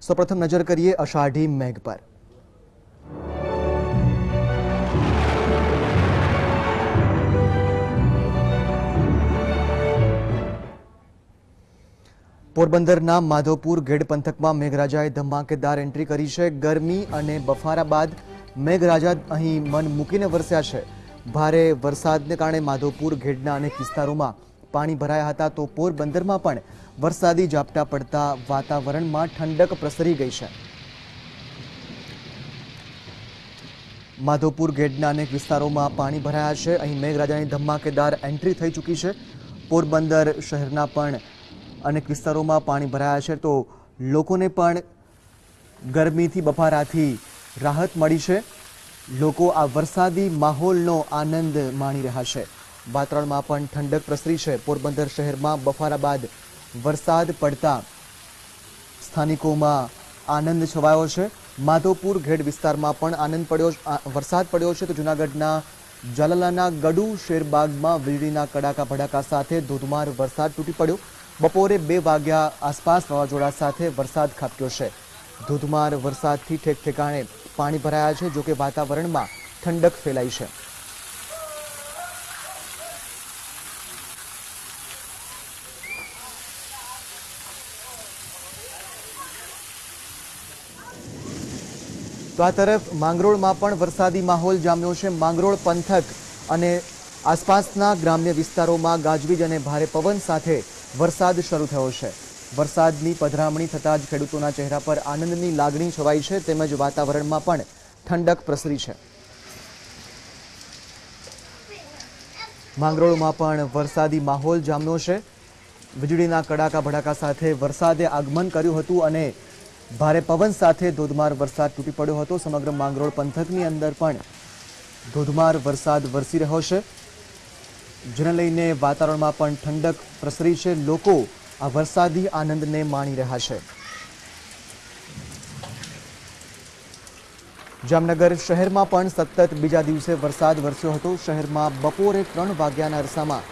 સૌપ્રથમ નજર કરીએ અષાઢી મેઘ પર। પોરબંદરના માધવપુર ગેડ પંથકમાં મેઘરાજાએ ધમાકેદાર એન્ટ્રી કરી છે। ગરમી અને બફારા બાદ મેઘરાજા અહીં મન મૂકીને વરસ્યા છે। ભારે વરસાદને કારણે માધવપુર ગેડના અનેક વિસ્તારોમાં પાણી ભરાયા હતા, તો પોરબંદરમાં પણ વરસાદી ઝાપટા પડતા વાતાવરણમાં ઠંડક પ્રસરી ગઈ છે। માધવપુર ગેડના અનેક વિસ્તારોમાં પાણી ભરાયા છે। અહીં મેઘરાજાની ધમાકેદાર એન્ટ્રી થઈ ચૂકી છે। પોરબંદર શહેરના પણ અનેક વિસ્તારોમાં પાણી ભરાયા છે, તો લોકોને પણ ગરમીથી બફારાથી રાહત મળી છે। લોકો આ વરસાદી માહોલનો આનંદ માણી રહ્યા છે। વાતાવરણમાં પણ ઠંડક પ્રસરી છે। પોરબંદર શહેરમાં બફારા બાદ વરસાદ પડતા સ્થાનિકોમાં આનંદ છવાયો છે। માધવપુર ગેડ વિસ્તારમાં પણ વરસાદ પડ્યો છે, તો જૂનાગઢના જાલાલાના ગડુ શેરબાગમાં વીજળીના કડાકા ભડાકા સાથે ધોધમાર વરસાદ તૂટી પડ્યો। બપોરે 2 વાગ્યા આસપાસ વાવાઝોડા સાથે વરસાદ ખાબક્યો છે। ધોધમાર વરસાદથી ઠેક ઠેકાણે પાણી ભરાયા છે, જોકે વાતાવરણમાં ઠંડક ફેલાઈ છે। તો આ તરફ માંગરોળમાં પણ વરસાદી માહોલ જામ્યો છે। માંગરોળ પંથક અને આસપાસના ગ્રામ્ય વિસ્તારોમાં ગાજવીજ અને ભારે પવન સાથે વરસાદ શરૂ થયો છે। વરસાદની પધરામણી થતાં જ ખેડૂતોના ચહેરા પર આનંદની લાગણી છવાઈ છે, તેમજ વાતાવરણમાં પણ ઠંડક પ્રસરી છે। માંગરોળમાં પણ વરસાદી માહોલ જામ્યો છે। વીજળીના કડાકા ભડાકા સાથે વરસાદે આગમન કર્યું હતું અને ભારે પવન સાથે ધોધમાર વરસાદ તૂટી પડ્યો હતો। સમગ્ર માંગરોળ પંથકની અંદર પણ ધોધમાર વરસાદ વરસી રહ્યો છે, જેને લઈને વાતાવરણમાં પણ ઠંડક પ્રસરી છે। લોકો આ વરસાદી આનંદને માણી રહ્યા છે। જામનગર શહેરમાં પણ સતત બીજા દિવસે વરસાદ વરસ્યો હતો। શહેરમાં બપોરે 3 વાગ્યાના અરસામાં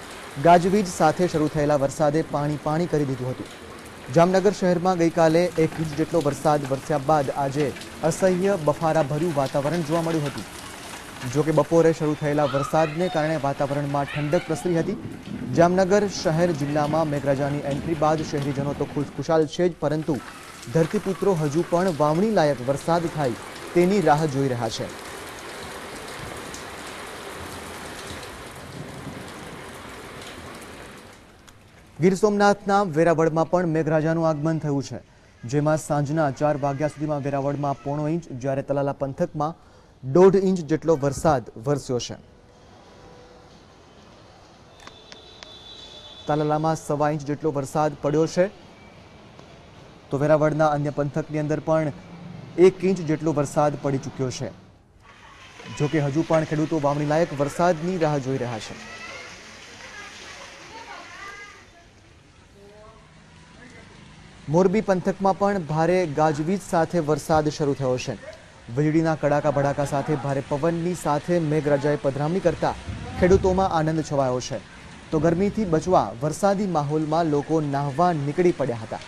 ગાજવીજ સાથે શરૂ થયેલા વરસાદે પાણી કરી દીધું હતું। જામનગર શહેરમાં ગઈકાલે 1 ઇંચ જેટલો વરસાદ વરસ્યા બાદ આજે અસહ્ય બફારાભર્યું વાતાવરણ જોવા મળ્યું હતું। જોકે બપોરે શરૂ થયેલા વરસાદને કારણે વાતાવરણમાં ઠંડક પ્રસરી હતી। જામનગર શહેર જિલ્લામાં મેઘરાજાની એન્ટ્રી બાદ શહેરીજનો તો ખુશખુશાલ છે જ, પરંતુ ધરતીપુત્રો હજુ પણ વાવણી લાયક વરસાદ થાય તેની રાહ જોઈ રહ્યા છે। ગીર સોમનાથના વેરાવળમાં પણ મેઘરાજાનું આગમન થયું છે, જેમાં સાંજના 4 વાગ્યા સુધીમાં વેરાવળમાં 0.5 ઇંચ, જ્યારે તલાલા પંથકમાં 1.5 ઇંચ જેટલો વરસાદ વરસ્યો છે। તાલાલામાં 1.25 ઇંચ જેટલો વરસાદ પડ્યો છે, તો વેરાવળના અન્ય પંથકની અંદર પણ 1 ઇંચ જેટલો વરસાદ પડી ચૂક્યો છે। જોકે હજુ પણ ખેડૂતો વાવણી લાયક વરસાદની રાહ જોઈ રહ્યા છે। મોરબી પંથકમાં પણ ભારે ગાજવીજ સાથે વરસાદ શરૂ થયો છે। વીજળીના કડાકા ભડાકા સાથે ભારે પવનની સાથે મેઘરાજાએ પધરામણી કરતા ખેડૂતોમાં આનંદ છવાયો છે, તો ગરમીથી બચવા વરસાદી માહોલમાં લોકો નાહવા નીકળી પડ્યા હતા।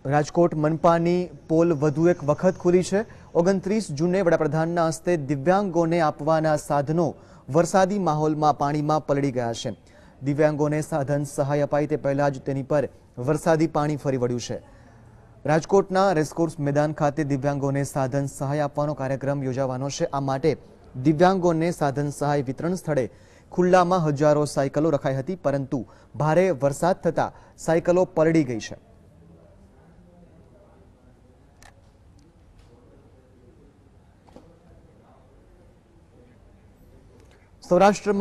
રાજકોટ મનપાની પોલ વધુ એક વખત ખુલી છે। 29 જૂને વડાપ્રધાનના હસ્તે દિવ્યાંગોને આપવાના સાધનો વરસાદી માહોલમાં પાણીમાં પલળી ગયા છે। દિવ્યાંગોને સાધન સહાય અપાય તે પહેલા જ તેની પર વરસાદી પાણી ફરી વળ્યું છે। રાજકોટના રેસકોર્સ મેદાન ખાતે દિવ્યાંગોને સાધન સહાય આપવાનો કાર્યક્રમ યોજાવાનો છે। આ માટે દિવ્યાંગોને સાધન સહાય વિતરણ સ્થળે ખુલ્લામાં હજારો સાયકલો રખાઈ હતી, પરંતુ ભારે વરસાદ થતાં સાયકલો પલળી ગઈ છે। સૌરાષ્ટ્રમાં